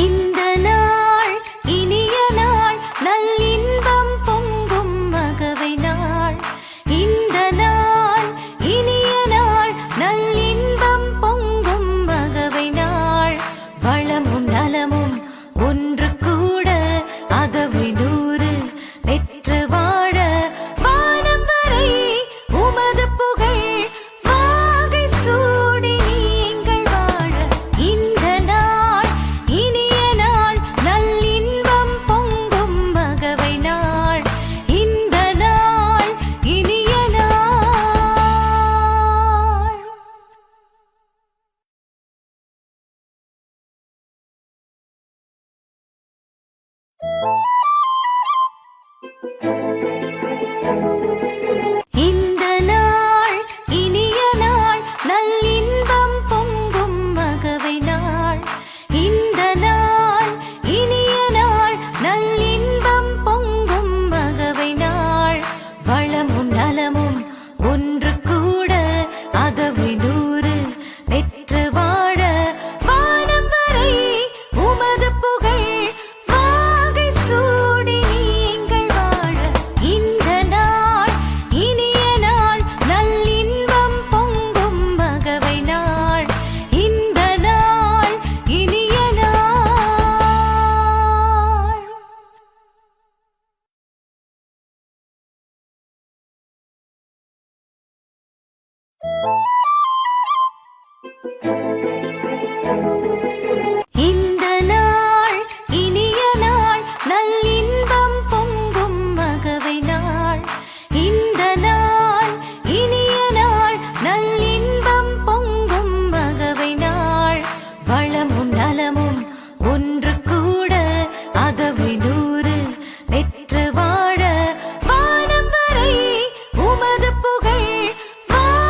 இந்த நாள் இனிய நாள், நல்லின்பம் பொங்கும் மகவை நாள். இந்த நாள் இனிய நாள், நல்லின்பம் பொங்கும் மகவை நாள். வளமும் நலமும் ஒன்று கூட, அகவை நூறு பெற்று வாழ, வானம் வரை உமது புகழ் வாகை சூடி நீங்கள் வாழ. இந்த நாள் இனிய நாள், நல்லின்பம் பொங்கும் மகவை நாள். இந்த நாள் இனிய நாள். இந்த நாள் இனிய நாள், நல்லின்பம் பொங்கும் மகவை நாள். இந்த நாள் இனிய நாள், நல்லின்பம் பொங்கும் மகவை நாள். வளமும் நலமும் ஒன்று கூட, அகவை நூறு பெற்று வாழ, வானம் வரை உமது புகழ் வாகை சூடி நீங்கள் வாழ. இந்த நாள் இனிய நாள், நல்லின்பம் பொங்கும் மகவை நாள். இந்த நாள் இனிய நாள்.